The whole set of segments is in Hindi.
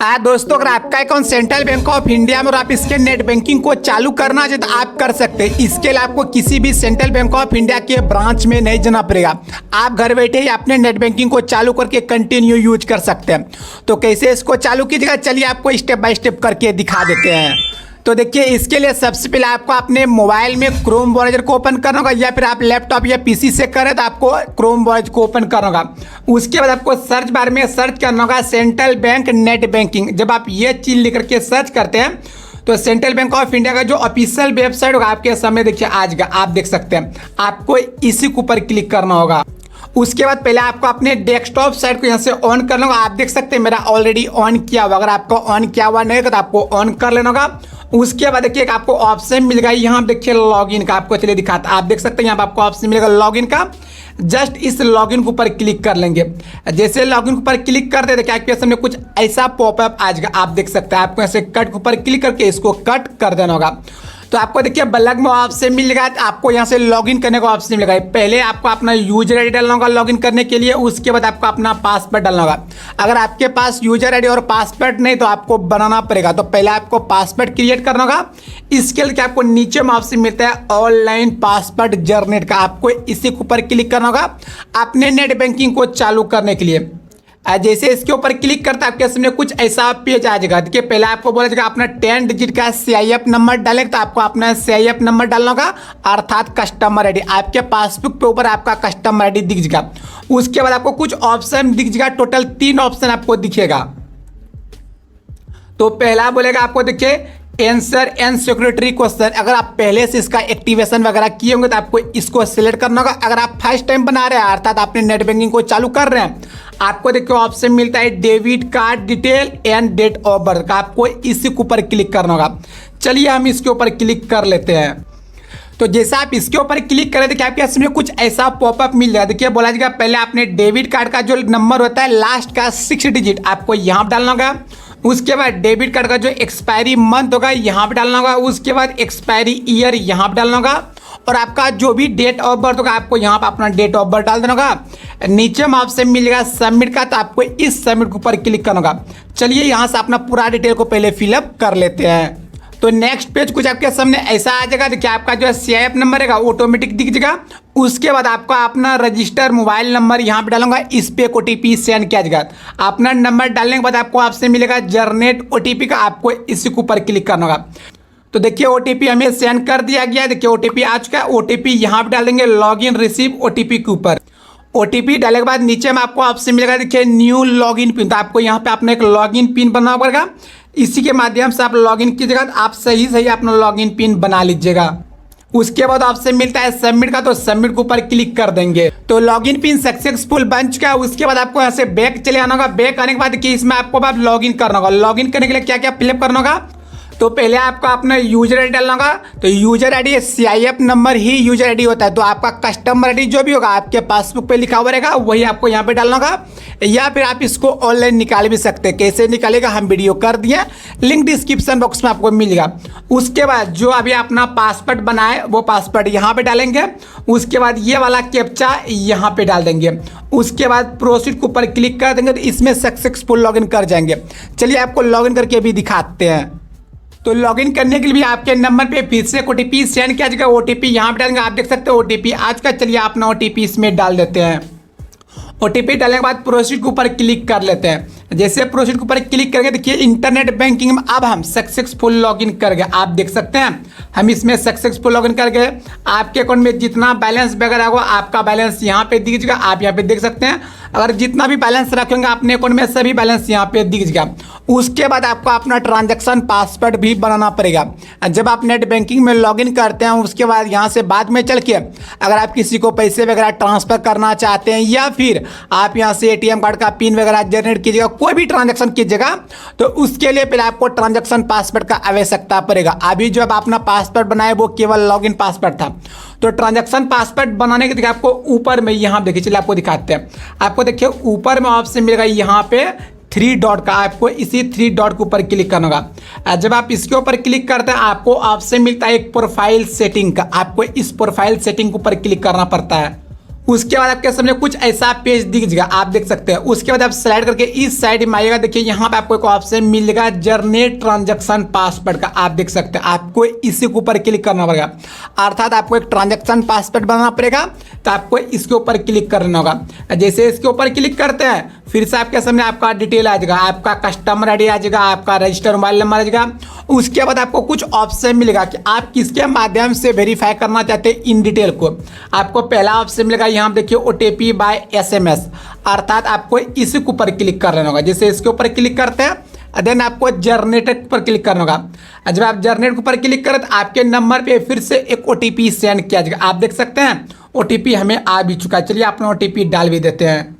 दोस्तों, अगर आपका account central bank of India में और आप इसके नेट बैंकिंग को चालू करना चाहते तो आप कर सकते हैं। इसके लिए आपको किसी भी सेंट्रल बैंक ऑफ इंडिया के ब्रांच में नहीं जाना पड़ेगा। आप घर बैठे ही अपने नेट बैंकिंग को चालू करके कंटिन्यू यूज कर सकते हैं। तो कैसे इसको चालू कीजिएगा, चलिए आपको स्टेप बाय स्टेप करके दिखा देते हैं। तो देखिए, इसके लिए सबसे पहले आपको अपने मोबाइल में क्रोम ब्राउज़र को ओपन करना होगा, या फिर आप लैपटॉप या पीसी से करें तो आपको क्रोम ब्राउज़र को ओपन करना होगा। उसके बाद आपको सर्च बार में सर्च करना होगा सेंट्रल बैंक नेट बैंकिंग। जब आप ये चीज़ लिख करके सर्च करते हैं तो सेंट्रल बैंक ऑफ इंडिया का जो ऑफिशियल वेबसाइट होगा आपके सामने देखिए आज का आप देख सकते हैं। आपको इसी के ऊपर क्लिक करना होगा। उसके बाद पहले आपको अपने डेस्कटॉप साइट को यहाँ से ऑन करना होगा। आप देख सकते हैं मेरा ऑलरेडी ऑन किया हुआ। अगर आपको ऑन किया हुआ नहीं तो आपको ऑन कर लेना होगा। उसके बाद देखिए आपको ऑप्शन मिलेगा, यहाँ देखिए लॉगिन का। आपको चलिए दिखाता, आप देख सकते हैं यहाँ पर आपको ऑप्शन मिलेगा लॉगिन का। जस्ट इस लॉगिन के ऊपर क्लिक कर लेंगे। जैसे लॉगिन के ऊपर क्लिक कर देते क्या आपके सामने कुछ ऐसा पॉपअप आ जाएगा। आप देख सकते हैं आपको ऐसे कट के ऊपर क्लिक करके इसको कट कर देना होगा। तो आपको देखिए बलग में ऑप्शन मिलेगा, आपको यहाँ से लॉगिन करने का ऑप्शन मिलेगा। पहले आपको अपना यूजर आईडी डालना होगा लॉगिन करने के लिए। उसके बाद आपको अपना पासवर्ड डालना होगा। अगर आपके पास यूजर आईडी और पासवर्ड नहीं तो आपको बनाना पड़ेगा। तो पहले आपको पासवर्ड क्रिएट करना होगा। इसके लिए आपको नीचे में ऑप्शन मिलता है ऑनलाइन पासवर्ड जनरेट का। आपको इसी के ऊपर क्लिक करना होगा अपने नेट बैंकिंग को चालू करने के लिए। जैसे इसके ऊपर क्लिक करता है आपके सामने कुछ ऐसा पेज आ जाएगा। देखिए पहले आपको बोला जाएगा अपना 10 डिजिट का CIF नंबर डालेंगे तो आपको अपना CIF नंबर डालना होगा, अर्थात कस्टमर आईडी। आपके पासबुक पे ऊपर आपका कस्टमर आईडी दिख जाएगा। उसके बाद आपको कुछ ऑप्शन दिख जाएगा, टोटल 3 ऑप्शन आपको दिखेगा। तो पहला बोलेगा आपको देखिए आंसर एंड सिक्योरिटी क्वेश्चन। अगर आप पहले से इसका एक्टिवेशन वगैरह किए होंगे तो आपको इसको सिलेक्ट करना होगा। अगर आप फर्स्ट टाइम बना रहे हैं अर्थात आपने नेट बैंकिंग को चालू कर रहे हैं, आपको देखिए ऑप्शन मिलता है debit card detail and date of birth का। आपको इसी के ऊपर क्लिक करना होगा। चलिए हम इसके ऊपर क्लिक कर लेते हैं। तो जैसा आप इसके ऊपर क्लिक करें तो क्या आपके इसमें कुछ ऐसा पॉपअप मिल जाएगा। देखिए बोला जाएगा पहले आपने डेबिट कार्ड का जो नंबर होता है लास्ट का 6 डिजिट आपको यहाँ पर डालना होगा। उसके बाद डेबिट कार्ड का जो एक्सपायरी मंथ होगा यहाँ पे डालना होगा। उसके बाद एक्सपायरी ईयर यहाँ पे डालना होगा। और आपका जो भी डेट ऑफ बर्थ होगा आपको यहाँ पे अपना डेट ऑफ बर्थ डाल देना होगा। नीचे में आपसे मिलेगा सबमिट का, तो आपको इस सबमिट के ऊपर क्लिक करना होगा। चलिए यहाँ से अपना पूरा डिटेल को पहले फिलअप कर लेते हैं। तो नेक्स्ट पेज कुछ आपके सामने ऐसा आ जाएगा। देखिए आपका जो CIF नंबर है ऑटोमेटिक दिख जाएगा। उसके बाद आपका अपना रजिस्टर मोबाइल नंबर यहाँ पे डालूंगा, इस पे OTP सेंड किया जाएगा। अपना नंबर डालने के बाद आपको आपसे मिलेगा जनरेट OTP का। आपको इसी के ऊपर क्लिक करना होगा। तो देखिए OTP हमें सेंड कर दिया गया। देखिए OTP आ चुका है। OTP यहाँ पे डालेंगे लॉगिन रिसीव OTP के ऊपर। OTP डालने के बाद नीचे में आपको ऑप्शन मिलेगा देखिए न्यू लॉगिन पिन। तो आपको यहाँ पे अपना एक लॉगिन पिन बनाना पड़ेगा। इसी के माध्यम से आप लॉगिन कीजिएगा तो आप सही अपना लॉगिन पिन बना लीजिएगा। उसके बाद ऑप्शन मिलता है सबमिट का, तो सबमिट के ऊपर क्लिक कर देंगे। तो लॉगिन पिन सक्सेसफुल बन चुका है। उसके बाद आपको यहाँ से बैक चले आना होगा। बैक आने के बाद कि इसमें आपको बाद लॉगिन करना होगा। लॉगिन करने के लिए क्या क्या फिलअप करना होगा, तो पहले आपको अपना यूजर आईडी डालना होगा। तो यूजर आईडी CIF नंबर ही यूजर आईडी होता है। तो आपका कस्टमर आईडी जो भी होगा आपके पासबुक पे लिखा हुआ रहेगा वही आपको यहाँ पे डालना होगा। या फिर आप इसको ऑनलाइन निकाल भी सकते हैं। कैसे निकालेगा हम वीडियो कर दिए, लिंक डिस्क्रिप्शन बॉक्स में आपको मिलेगा। उसके बाद जो अभी अपना पासवर्ड बनाए वो पासवर्ड यहाँ पे डालेंगे। उसके बाद ये वाला कैप्चा यहाँ पे डाल देंगे। उसके बाद प्रोसीड के ऊपर क्लिक कर देंगे तो इसमें सक्सेसफुल लॉगिन कर जाएंगे। चलिए आपको लॉगिन करके भी दिखाते हैं। तो लॉगिन करने के लिए भी आपके नंबर पे फिर से OTP सेंड किया जाएगा। OTP यहाँ पे डालेंगे। आप देख सकते हैं OTP आज का। चलिए अपना OTP इसमें डाल देते हैं। OTP डालने के बाद प्रोसीड के ऊपर क्लिक कर लेते हैं। जैसे प्रोसीड के ऊपर क्लिक करेंगे देखिए इंटरनेट बैंकिंग में अब हम सक्सेसफुल लॉगिन कर गए। आप देख सकते हैं हम इसमें सक्सेसफुल लॉगिन कर गए। आपके अकाउंट में जितना बैलेंस वगैरह होगा आपका बैलेंस यहाँ पे दिख जाएगा। आप यहाँ पे देख सकते हैं अगर जितना भी बैलेंस रखेंगे अपने अकाउंट में सभी बैलेंस यहाँ पे दिख जाएगा। उसके बाद आपको अपना ट्रांजैक्शन पासवर्ड भी बनाना पड़ेगा। जब आप नेट बैंकिंग में लॉगिन करते हैं उसके बाद यहाँ से बाद में चल के अगर आप किसी को पैसे वगैरह ट्रांसफर करना चाहते हैं या फिर आप यहाँ से ATM कार्ड का पिन वगैरह जनरेट कीजिएगा, कोई भी ट्रांजैक्शन कीजिएगा तो उसके लिए पहले आपको ट्रांजैक्शन पासवर्ड का आवश्यकता पड़ेगा। अभी जो आपना पासवर्ड बनाए वो केवल लॉगिन पासवर्ड था। तो ट्रांजैक्शन पासवर्ड बनाने के देखिए आपको ऊपर में यहाँ देखिए, चलिए आपको दिखाते हैं। आपको देखिए ऊपर में ऑप्शन मिलेगा यहाँ पे 3 डॉट का। आपको इसी 3 डॉट के ऊपर क्लिक करना होगा। जब आप इसके ऊपर क्लिक करते हैं आपको ऑप्शन मिलता है एक प्रोफाइल सेटिंग का। आपको इस प्रोफाइल सेटिंग के ऊपर क्लिक करना पड़ता है। उसके बाद आपके सामने कुछ ऐसा पेज दिखेगा, आप देख सकते हैं। उसके बाद आप स्लाइड करके इस साइड में आइएगा, देखिए यहाँ पे आपको एक ऑप्शन मिलेगा जनरेट ट्रांजैक्शन पासवर्ड का, आप देख सकते हैं। आपको इसी के ऊपर क्लिक करना पड़ेगा, अर्थात आपको एक ट्रांजैक्शन पासवर्ड बनाना पड़ेगा, तो आपको इसके ऊपर क्लिक करना होगा। जैसे इसके ऊपर क्लिक करते हैं फिर से आपके सामने आपका डिटेल आ जाएगा, आपका कस्टमर आईडी आ जाएगा, आपका रजिस्टर मोबाइल नंबर आ जाएगा। उसके बाद आपको कुछ ऑप्शन मिलेगा कि आप किसके माध्यम से वेरीफाई करना चाहते हैं इन डिटेल को। आपको पहला ऑप्शन मिलेगा यहाँ देखिए OTP बाय SMS, अर्थात आपको इसी के ऊपर क्लिक करना होगा। जैसे इसके ऊपर क्लिक करते हैं देन आपको जनरेट पर क्लिक करना होगा। जब आप जनरेट के ऊपर क्लिक करें तो आपके नंबर पे फिर से एक OTP सेंड किया जाएगा, आप देख सकते हैं OTP हमें आ भी चुका है। चलिए अपना OTP डाल भी देते हैं।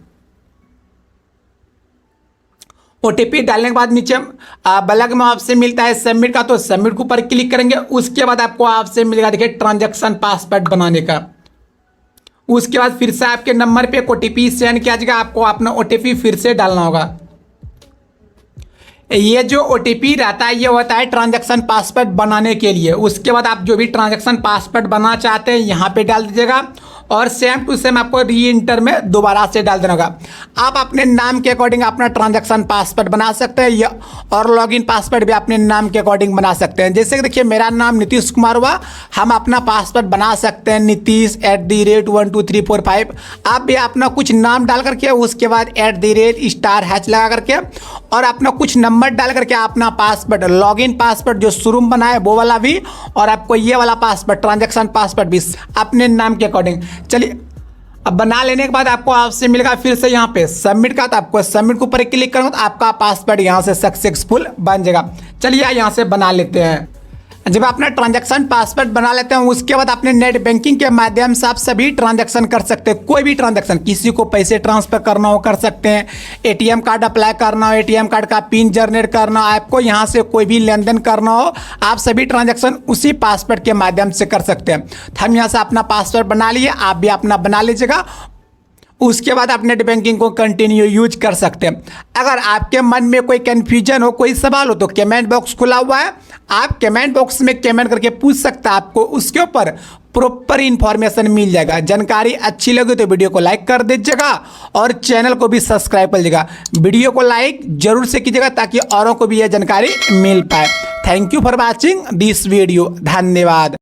OTP डालने के बाद नीचे बलग में ऑप्शन मिलता है सबमिट का, तो सबमिट के ऊपर क्लिक करेंगे। उसके बाद आपको ऑप्शन मिलेगा देखिए ट्रांजैक्शन पासवर्ड बनाने का। उसके बाद फिर से आपके नंबर पे OTP सेंड किया जाएगा, आपको अपना OTP फिर से डालना होगा। ये जो OTP रहता है ये होता है ट्रांजैक्शन पासवर्ड बनाने के लिए। उसके बाद आप जो भी ट्रांजैक्शन पासवर्ड बनाना चाहते हैं यहाँ पे डाल दीजिएगा और सेम टू सेम आपको री इंटर में दोबारा से डाल देना होगा। आप अपने नाम के अकॉर्डिंग अपना ट्रांजैक्शन पासवर्ड बना सकते हैं या और लॉगिन पासवर्ड भी अपने नाम के अकॉर्डिंग बना सकते हैं। जैसे कि देखिए मेरा नाम नीतीश कुमार हुआ, हम अपना पासवर्ड बना सकते हैं नीतीश@12345। आप भी अपना कुछ नाम डाल करके उसके बाद @ लगा करके और अपना कुछ नंबर डाल करके अपना पासवर्ड लॉगिन पासवर्ड जो शुरू में बनाए वो वाला भी और आपको ये वाला पासवर्ड ट्रांजैक्शन पासवर्ड भी अपने नाम के अकॉर्डिंग। चलिए अब बना लेने के बाद आपको ऑप्शन मिलेगा फिर से यहाँ पे सबमिट का, तो आपको सबमिट के ऊपर क्लिक करूँगा तो आपका पासवर्ड यहाँ से सक्सेसफुल बन जाएगा। चलिए यहाँ से बना लेते हैं। जब अपना ट्रांजैक्शन पासवर्ड बना लेते हैं उसके बाद अपने नेट बैंकिंग के माध्यम से आप सभी ट्रांजैक्शन कर सकते हैं। कोई भी ट्रांजैक्शन, किसी को पैसे ट्रांसफर करना हो कर सकते हैं, ATM कार्ड अप्लाई करना हो, ATM कार्ड का पिन जनरेट करना हो, आपको यहाँ से कोई भी लेन देन करना हो, आप सभी ट्रांजैक्शन उसी पासवर्ड के माध्यम से कर सकते हैं। हम यहाँ से अपना पासवर्ड बना लिए, आप भी अपना बना लीजिएगा। उसके बाद आप नेट बैंकिंग को कंटिन्यू यूज कर सकते हैं। अगर आपके मन में कोई कन्फ्यूजन हो, कोई सवाल हो तो कमेंट बॉक्स खुला हुआ है, आप कमेंट बॉक्स में कमेंट करके पूछ सकते हैं, आपको उसके ऊपर प्रॉपर इंफॉर्मेशन मिल जाएगा। जानकारी अच्छी लगी तो वीडियो को लाइक कर दीजिएगा और चैनल को भी सब्सक्राइब कर लीजिएगा। वीडियो को लाइक जरूर से कीजिएगा ताकि औरों को भी यह जानकारी मिल पाए। Thank you for watching this video, धन्यवाद।